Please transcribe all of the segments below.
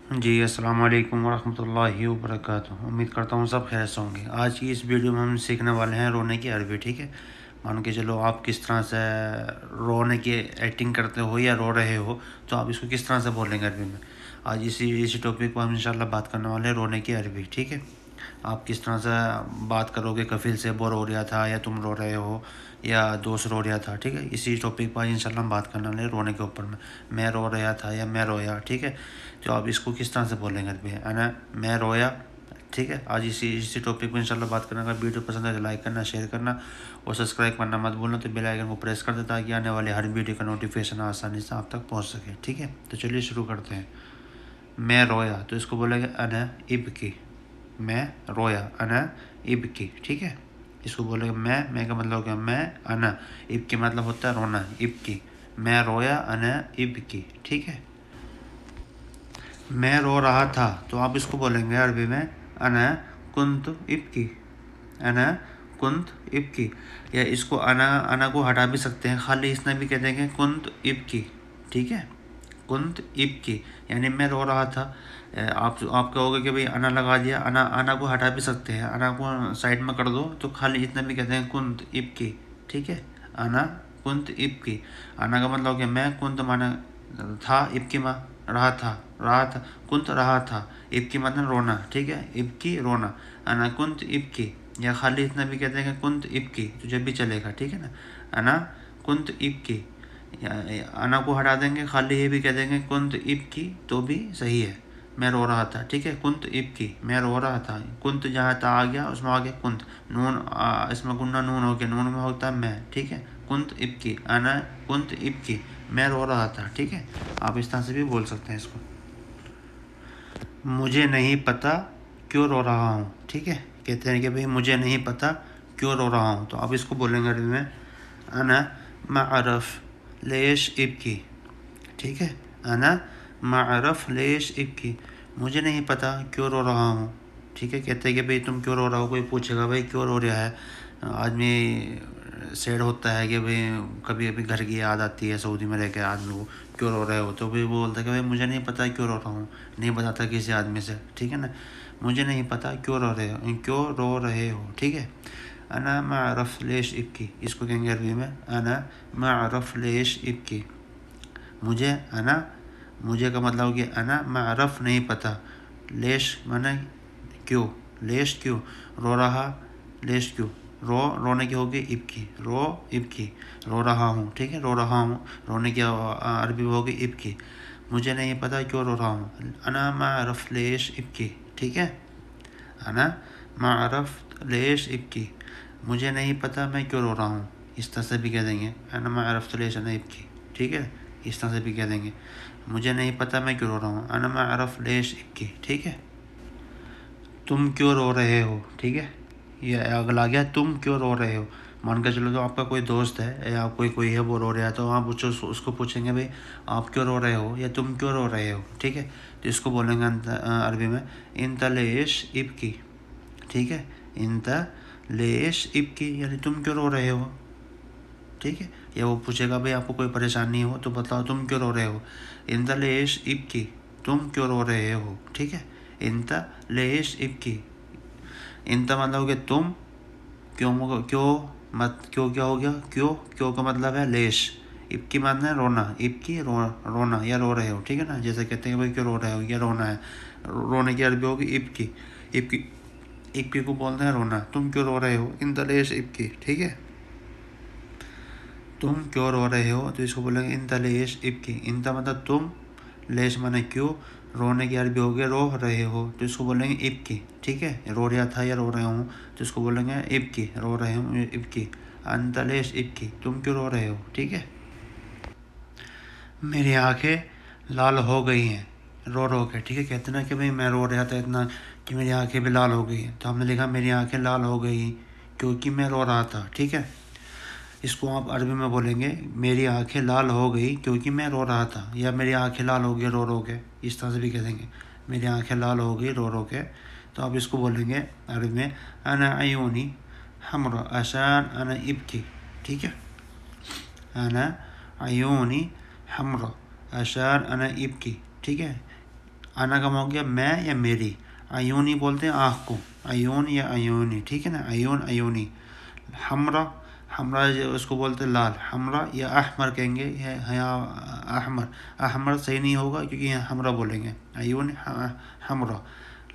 जी अस्सलाम वालेकुम वरहमतुल्लाहि वबरकातुहू। उम्मीद करता हूँ सब खैर से होंगे। आज की इस वीडियो में हम सीखने वाले हैं रोने की अरबी। ठीक है, मान के चलो आप किस तरह से रोने की एक्टिंग करते हो या रो रहे हो, तो आप इसको किस तरह से बोलेंगे अरबी में। आज इसी टॉपिक पर हम इंशाल्लाह बात करने वाले हैं, रोने की अरबी। ठीक है, आप किस तरह से बात करोगे, कफिल से वो रो रहा था या तुम रो रहे हो या दोस्त रो रहा था। ठीक है, इसी टॉपिक पर इंशाल्लाह हम बात करने वाले हैं, रोने के ऊपर में। मैं रो रहा था या मैं रोया। ठीक है, तो आप इसको किस तरह से बोलेंगे अरबी है ना, मैं रोया। ठीक है, आज इसी टॉपिक पर इंशाल्लाह बात करना। अगर वीडियो पसंद है तो लाइक करना, शेयर करना और सब्सक्राइब करना मत भूलना। तो बेल आइकन को प्रेस कर देता ताकि आने वाले हर वीडियो का नोटिफिकेशन आसानी से आप तक पहुंच सके। ठीक है, तो चलिए शुरू करते हैं। मैं रोया, तो इसको बोलेंगे अना इब्की। मैं रोया, अना इब्की। ठीक है, इसको बोलेंगे मैं का मतलब हो गया मैं, अना। इब्की मतलब होता है रोना, इब्की। मैं रोया, अना इब्की। ठीक है, मैं रो रहा था, तो आप इसको बोलेंगे अरबी में अना कुंत इब्की। अना कुंत इब्की। या इसको अना अना को हटा भी सकते हैं, खाली इसने भी कह देंगे कुंत इब्की। ठीक है, कुंत इब्की यानी मैं रो रहा था। आप कहोगे कि भाई अना लगा दिया, अना अना को हटा भी सकते हैं, अना को साइड में कर दो, तो खाली इतना भी कहते हैं कुंत इब्की। ठीक है, अना कुंत इब्की। अना का मतलब हो गया मैं, कुंत माना था, इब्की मा रहा था, कुंत रहा था, इब्की मतलब रोना। ठीक है, इब्की रोना, अना कुंत इब्की। या खाली इतना भी कहते हैं कि कुंत इब्की, तो जब भी चलेगा। ठीक है ना, अना कुंत इब्की। अना को हटा देंगे, खाली ये भी कह देंगे कुंत इब्की, तो भी सही है। मैं रो रहा था। ठीक है, कुंत इब्की, मैं रो रहा था। कुंत जहाँ था आ गया, उसमें आ गया कुंत। नून इसमें गुन्ना नून हो गया, नून में होता है मैं। ठीक है, कुंत इब्की, अना कुंत इब्की, मैं रो रहा था। ठीक है, आप इस तरह से भी बोल सकते हैं इसको। मुझे नहीं पता क्यों रो रहा हूँ। ठीक है, कहते हैं कि भाई मुझे नहीं पता क्यों रो रहा हूँ, तो आप इसको बोलेंगे अरबी में अना माअरफ लेश इब्की। ठीक है, अना माअरफ लेश इब्की, मुझे नहीं पता क्यों रो रहा हूँ। ठीक है, कहते हैं कि भाई तुम क्यों रो रहा हो, कोई पूछेगा भाई क्यों रो रहा है। आदमी सैड होता है कि भाई कभी कभी घर की याद आती है, सऊदी में रह के आदमी को क्यों रो रहे हो, तो भाई वो बोलता है कि भाई मुझे नहीं पता क्यों रो रहा हूँ। नहीं बताता किसी आदमी से। ठीक है ना, मुझे नहीं पता क्यों रो रहे हो, क्यों रो रहे हो। ठीक है, अना माअरफ लेश इब्की, इसको कहेंगे अरबी में अना माअरफ लेश इब्की। मुझे, अना मुझे का मतलब हो गया अना माअरफ नहीं पता, लेश माने क्यों, लेश क्यों, रो रहा, लेश क्यों, रोने की होगी इब्की, इब्की, रो रहा हूँ। ठीक है, रो रहा हूँ, रोने की अरबी होगी इब्की। मुझे नहीं पता क्यों रो रहा हूँ, अना माअरफ लेश इब्की। ठीक है, अना माअरफ लेश इब्की, मुझे नहीं पता मैं क्यों रो रहा हूँ। इस तरह से भी कह देंगे अना माअरफ लेश अना इब्की। ठीक है, इस तरह से भी कह देंगे मुझे नहीं पता मैं क्यों रो रहा हूँ, अना माअरफ लेश इब्की। ठीक है, तुम क्यों रो रहे हो। ठीक है, ये अगला आ गया तुम क्यों रो रहे हो। मान के चलो तो आपका कोई दोस्त है या कोई कोई है वो रो रहा है, तो आप उसको पूछेंगे भाई आप क्यों रो रहे हो या तुम क्यों रो रहे हो। ठीक है, तो इसको बोलेंगे अरबी में इंत लेश इब्की। ठीक है, इंत लेश इब्की यानी तुम क्यों रो रहे हो। ठीक है, या वो पूछेगा भाई आपको कोई परेशानी हो तो बताओ तुम क्यों रो रहे हो, इंत लेश इब्की, तुम क्यों रो रहे हो। ठीक है, इंत लेश इब्की। इंत मतलब हो गया तुम, क्यों क्यों मत क्यों क्या हो गया क्यों, क्यों का मतलब है लेश, इब्की मतलब है रोना, इब्की रोना या रो रहे हो। ठीक है ना, जैसे कहते हैं भाई क्यों रो रहे हो या रोना है, रोने की अरबी होगी इब्की। इब्की इब्की को बोलते हैं रोना, तुम क्यों रो रहे हो, इन तलेश इब्की। ठीक है, तुम क्यों रो रहे हो, तो इसको बोलेंगे इन तलेश इब्की। इंता मतलब तुम, लेश माने क्यों, रोने की अरबी हो गया रो रहे हो, तो इसको बोलेंगे इब्की। ठीक है, रो रहा था या रो रहा हूँ, तो इसको बोलेंगे इब्की, रो रहे हूँ इब्की। अंतलेश इब्की, तुम क्यों रो रहे हो। ठीक है, मेरी आंखें लाल हो गई हैं रो रो के। ठीक है, कहते ना कि भाई मैं रो रहा था इतना कि मेरी आंखें भी लाल हो गई हैं, तो हमने लिखा मेरी आंखें लाल हो गई क्योंकि मैं रो रहा था। ठीक है, इसको आप अरबी में बोलेंगे मेरी आंखें लाल हो गई क्योंकि मैं रो रहा था, या मेरी आंखें लाल हो गई रो रो के। इस तरह से भी कह देंगे मेरी आंखें लाल हो गई रो रो के, तो आप इसको बोलेंगे अरबी में अना अयूनी हमरा अशान अना इब्की। ठीक है, अना अयूनी हमरा अशान अना इब्की। ठीक है, आना का हो गया मैं या मेरी। अयूनी बोलते हैं आँख को, अयून या अयूनी, ठीक है ना, अयून अयूनी। हमरा, हमरा जो उसको बोलते हैं लाल, हमरा या अहमर कहेंगे, या अहमर। अहमर सही नहीं होगा क्योंकि यहाँ हमरा बोलेंगे, अयून हमरा।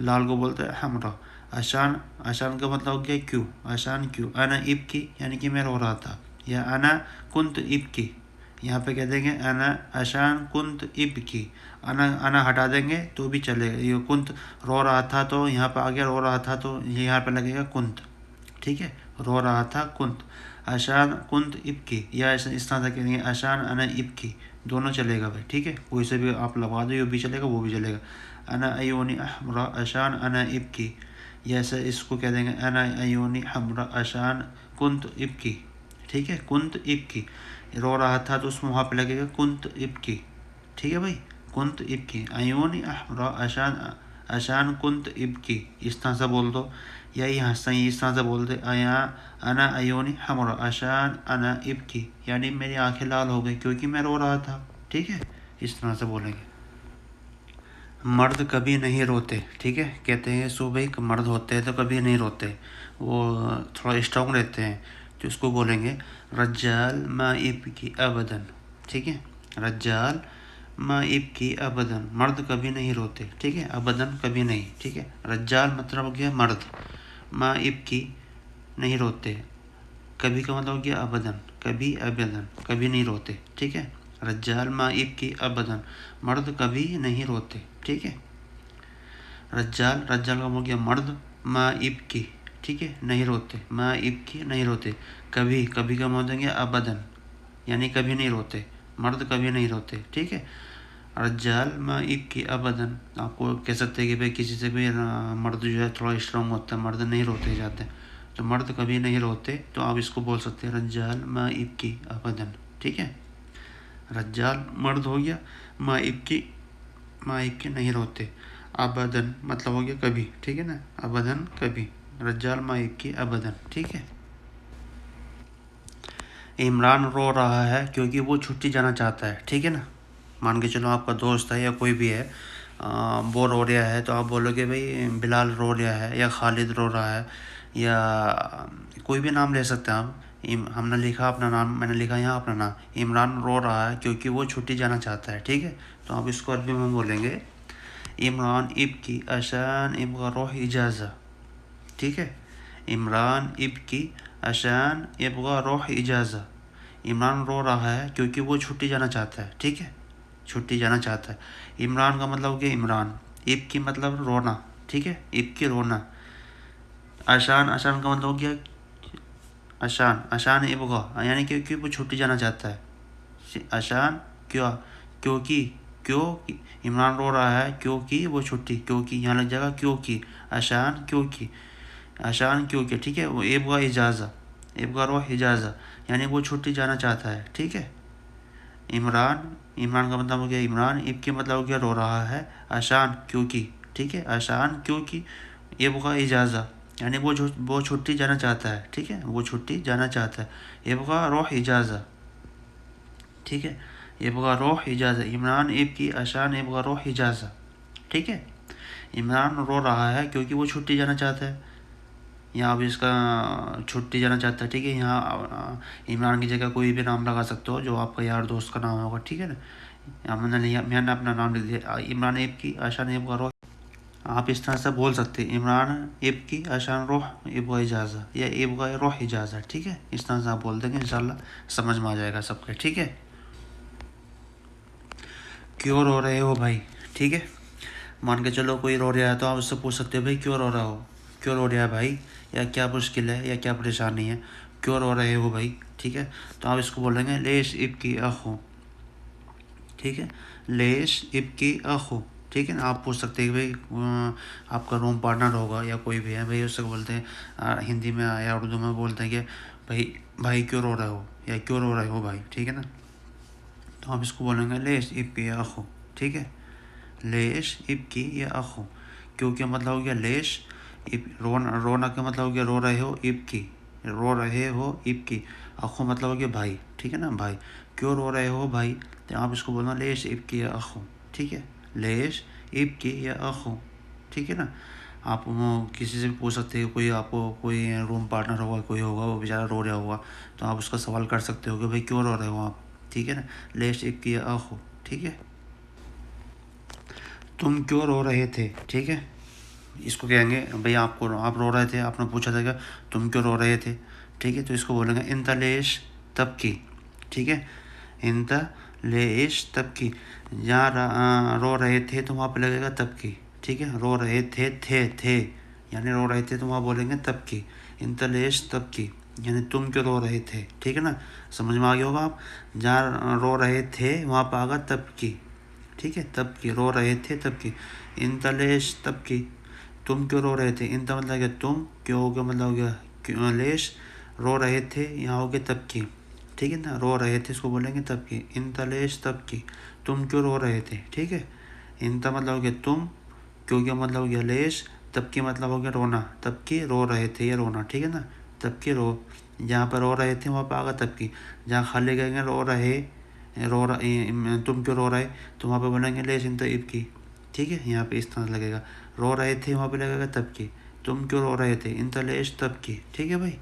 लाल को बोलते हैं हमरा। अशान, अशान का मतलब हो गया क्यों, अशान क्यों। अना इब्की यानी कि मैं रो रहा था, या अना कुंत इब्की, यहाँ पे कह देंगे अना अशान कुंत इब्की। अना हटा देंगे तो भी चलेगा। ये कुंत रो रहा था तो यहाँ पे आ गया रो रहा था, तो यहाँ पे लगेगा कुंत, ठीक है, रो रहा था कुंत। अशान कुंत इब्की, या इस तरह से कहेंगे अशान अना इब्की, दोनों चलेगा भाई, ठीक है, कोई से भी आप लगा दो, ये भी चलेगा वो भी चलेगा। अना अयूनी हमरा अशान अना इब्की, या ऐसे इसको कह देंगे अना अयूनी हमरा अशान कुंत इब्की, ठीक है, कुंत इब्की। रो रहा था तो उसमें वहाँ पे लगेगा कुंत इब्की, ठीक है भाई, कुंत इब्की। अयूनी हमरा अशान अशान कुंत इब्की, इस तरह से बोल दो। या यहाँ से इस तरह से बोल दे, अया अना अयूनी हमरा अशान अना इब्की, यानी मेरी आंखें लाल हो गई क्योंकि मैं रो रहा था, ठीक है, इस तरह से बोलेंगे। मर्द कभी नहीं रोते, ठीक है, कहते हैं सुबह मर्द होते हैं तो कभी नहीं रोते, वो थोड़ा स्ट्रॉन्ग रहते हैं, तो उसको बोलेंगे रज्जाल मा इब्की अबदन, ठीक है, रज्जाल मा इब्की अबदन, मर्द कभी नहीं रोते, ठीक है, अबदन कभी नहीं, ठीक है। रज्जाल मतलब हो गया मर्द, मा इब्की नहीं रोते, कभी का मतलब हो गया अबदन, कभी अबदन, कभी नहीं रोते, ठीक है। रज्जाल मा इब्की अबदन, मर्द कभी नहीं रोते, ठीक है। रज्जाल, रज्जाल का हो गया मर्द, मा इब्की, ठीक है, नहीं रोते, मा इब्की नहीं रोते, कभी, कभी का मतलब गया अबदन, यानी कभी नहीं रोते, मर्द कभी नहीं रोते, ठीक है। रज्जाल मा इब्की अबदन, आपको कह सकते हैं कि भाई किसी से भी मर्द जो है थोड़ा स्ट्रॉन्ग होता है, मर्द नहीं रोते जाते, तो मर्द कभी नहीं रोते, तो आप इसको बोल सकते हैं रज्जाल मा इब्की अबदन, ठीक है। रज्जाल मर्द हो गया, मा इब्की नहीं रोते, अबदन मतलब हो गया कभी, ठीक है ना, अबदन कभी, रज्जाल मा इब्की अबदन, ठीक है। इमरान रो रहा है क्योंकि वो छुट्टी जाना चाहता है, ठीक है ना। मान के चलो आपका दोस्त है या कोई भी है, वो रो रहा है, तो आप बोलोगे भाई बिलाल रो रहा है, या खालिद रो रहा है, या कोई भी नाम ले सकते हैं आप। हमने लिखा अपना नाम, मैंने लिखा यहाँ अपना नाम, इमरान रो रहा है क्योंकि वो छुट्टी जाना चाहता है, ठीक है। तो आप इसको अरबी में बोलेंगे इमरान इब्की अशान इब्गा रोह इजाज़ा, ठीक है। इमरान इब्की अशान इब्गा रोह इजाज़ा, इमरान रो रहा है क्योंकि वो छुट्टी जाना चाहता है, ठीक है, छुट्टी जाना चाहता है। इमरान का मतलब हो गया इमरान, इब की मतलब रोना, ठीक है, इब की रोना। आशान, आशान का मतलब हो गया आशान, आशान इबगा, यानी क्योंकि वो छुट्टी जाना चाहता है। आशान क्यों, क्योंकि, क्यों इमरान रो रहा है क्योंकि वो छुट्टी, क्योंकि यहाँ लग जाएगा क्योंकि, आशान क्योंकि, आशान क्योंकि, ठीक है। वो इबगा इजाज़ा, इबगा रो इजाज़ा, यानी वो छुट्टी जाना चाहता है, ठीक है। इमरान, इमरान का मतलब हो गया इमरान, इब के मतलब हो गया रो रहा है, आशान क्योंकि, ठीक है, आशान क्योंकि, इब्गा इजाज़ा, यानी वो छुट्टी जाना चाहता है, ठीक है, वो छुट्टी जाना चाहता है। इब्गा रोह इजाज़ा, ठीक है, इब्गा रोह इजाज़ा, इमरान इब की आशान इब्गा रोह इजाज़ा, ठीक है। इमरान रो रहा है क्योंकि वो छुट्टी जाना चाहता है, यहाँ अब इसका छुट्टी जाना चाहता है, ठीक है। यहाँ इमरान की जगह कोई भी नाम लगा सकते हो जो आपका यार दोस्त का नाम होगा, ठीक है ना। यहाँ मैंने अपना नाम लिख दिया, इमरान एब की आशान एब का रोह, आप इस तरह से बोल सकते हैं इमरान एब की आशान रोह एब का इजाज़ा, या एब का रोह इजाज़ा, ठीक है, इस तरह से आप बोल देंगे, इंशाल्लाह समझ में आ जाएगा सबके, ठीक है। क्यों रो रहे हो भाई, ठीक है, मान के चलो कोई रो रहा है तो आप उससे पूछ सकते हो भाई क्यों रो रहा हो, क्यों रो रहा है भाई, या क्या मुश्किल है या क्या परेशानी है, क्यों रो रहे हो भाई, ठीक है। तो आप इसको बोलेंगे लेश इब की अखो, ठीक है, लेश इब की अखो, ठीक है ना। आप पूछ सकते हैं भाई आपका रूम पार्टनर होगा या कोई भी है भाई, उससे बोलते हैं हिंदी में या उर्दू में बोलते हैं कि भाई, भाई क्यों रो रहे हो, या क्यों रो रहे हो भाई, ठीक है ना। तो आप इसको बोलेंगे लेश इब की अखो, ठीक है, लेश इब की या अखो, क्योंकि मतलब हो गया लेश इब, रोना का मतलब हो गया रो रहे हो, इब की रो रहे हो, इब की, अखो मतलब हो गया भाई, ठीक है ना, भाई, क्यों रो रहे हो भाई, तो आप इसको बोलना लेश इब की या अखो, ठीक है, लेश इब की या अखो, ठीक है ना। आप किसी से भी पूछ सकते हो, कोई आपको कोई रूम पार्टनर होगा, कोई होगा वो बेचारा रो रहा होगा, तो आप उसका सवाल कर सकते हो कि भाई क्यों रो रहे हो आप, ठीक है ना। लेश इब की या अखो, ठीक है। तुम क्यों रो रहे थे, ठीक है। इसको कहेंगे भाई आपको आप रो रहे थे, आपने पूछा था कि तुम क्यों रो रहे थे, ठीक है। तो इसको बोलेंगे इंत लेश तब की, ठीक है। इंत लेश तब की, जहाँ रो रहे थे तो वहाँ पे लगेगा तब की, ठीक है। रो रहे थे यानी रो रहे थे तो वहाँ बोलेंगे तब की। इंत लेश तब की यानी तुम क्यों रो रहे थे, ठीक है ना। समझ में आ गया होगा आप। जहाँ रो रहे थे वहाँ पर आगा तब की, ठीक है। तब की, रो रहे थे तब की। इंत लेश तब की, तुम क्यों रो रहे थे। इंत मतलब क्या तुम, क्यों हो गया मतलब हो गया क्यों, लेश रो रहे थे यहाँ हो गया तब की, ठीक है ना। रो रहे थे इसको बोलेंगे तब की। इंत लेश तब की, तुम क्यों रो रहे थे, ठीक है। इंत मतलब हो गया तुम, क्यों क्या मतलब हो गया लेश, तब की मतलब हो गया रोना, तब की रो रहे थे या रोना, ठीक है ना। तब की रो, जहाँ पर रो रहे थे वहाँ पर आगा तब की। जहाँ खाली कहेंगे रो रहे, तुम क्यों रो रहे, तो वहाँ पे बोलेंगे लेश इंत इब की, ठीक है। यहाँ पे इस तरह लगेगा। रो रहे थे वहाँ पे लगेगा तब की, तुम क्यों रो रहे थे इंत लेश तब की, ठीक है भाई।